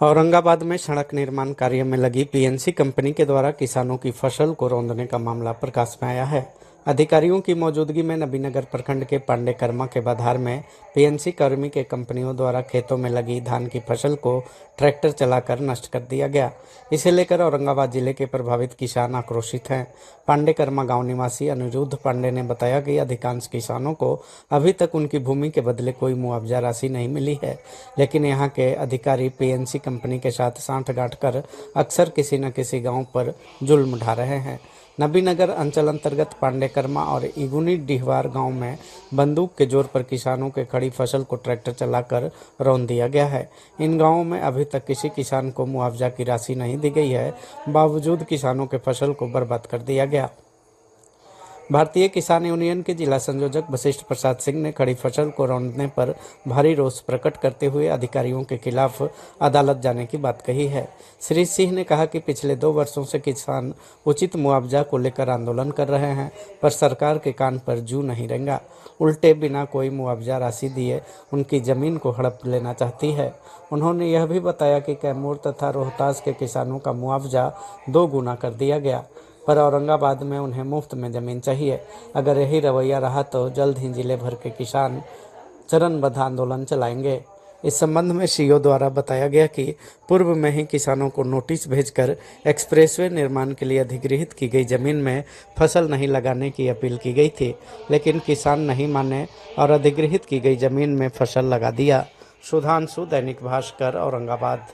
औरंगाबाद में सड़क निर्माण कार्य में लगी पीएनसी कंपनी के द्वारा किसानों की फसल को रौंदने का मामला प्रकाश में आया है। अधिकारियों की मौजूदगी में नबीनगर प्रखंड के पांडेकर्मा के बाधार में पीएनसी कर्मी के कंपनियों द्वारा खेतों में लगी धान की फसल को ट्रैक्टर चलाकर नष्ट कर दिया गया। इसे लेकर औरंगाबाद जिले के प्रभावित किसान आक्रोशित हैं। पांडेकर्मा गांव निवासी अनिरुद्ध पांडे ने बताया कि अधिकांश किसानों को अभी तक उनकी भूमि के बदले कोई मुआवजा राशि नहीं मिली है, लेकिन यहाँ के अधिकारी पीएनसी कंपनी के साथ सांठगांठ कर अक्सर किसी न किसी गांव पर जुल्म ढा रहे हैं। नबीनगर अंचल अंतर्गत पांडेकर्मा और इगुनी डिहवार गांव में बंदूक के जोर पर किसानों के खड़ी फसल को ट्रैक्टर चलाकर रौंद दिया गया है। इन गांवों में अभी तक किसी किसान को मुआवजा की राशि नहीं दी गई है, बावजूद किसानों के फसल को बर्बाद कर दिया गया। भारतीय किसान यूनियन के जिला संयोजक वशिष्ठ प्रसाद सिंह ने खड़ी फसल को रौंदने पर भारी रोष प्रकट करते हुए अधिकारियों के खिलाफ अदालत जाने की बात कही है। श्री सिंह ने कहा कि पिछले 2 वर्षों से किसान उचित मुआवजा को लेकर आंदोलन कर रहे हैं, पर सरकार के कान पर जू नहीं रेंगा। उल्टे बिना कोई मुआवजा राशि दिए उनकी जमीन को हड़प लेना चाहती है। उन्होंने यह भी बताया कि कैमूर तथा रोहतास के किसानों का मुआवजा 2 गुना कर दिया गया, पर औरंगाबाद में उन्हें मुफ्त में ज़मीन चाहिए। अगर यही रवैया रहा तो जल्द ही जिले भर के किसान चरणबद्ध आंदोलन चलाएंगे। इस संबंध में सीओ द्वारा बताया गया कि पूर्व में ही किसानों को नोटिस भेजकर एक्सप्रेसवे निर्माण के लिए अधिग्रहित की गई जमीन में फसल नहीं लगाने की अपील की गई थी, लेकिन किसान नहीं माने और अधिग्रहित की गई जमीन में फसल लगा दिया। सुधांशु, दैनिक भास्कर, औरंगाबाद।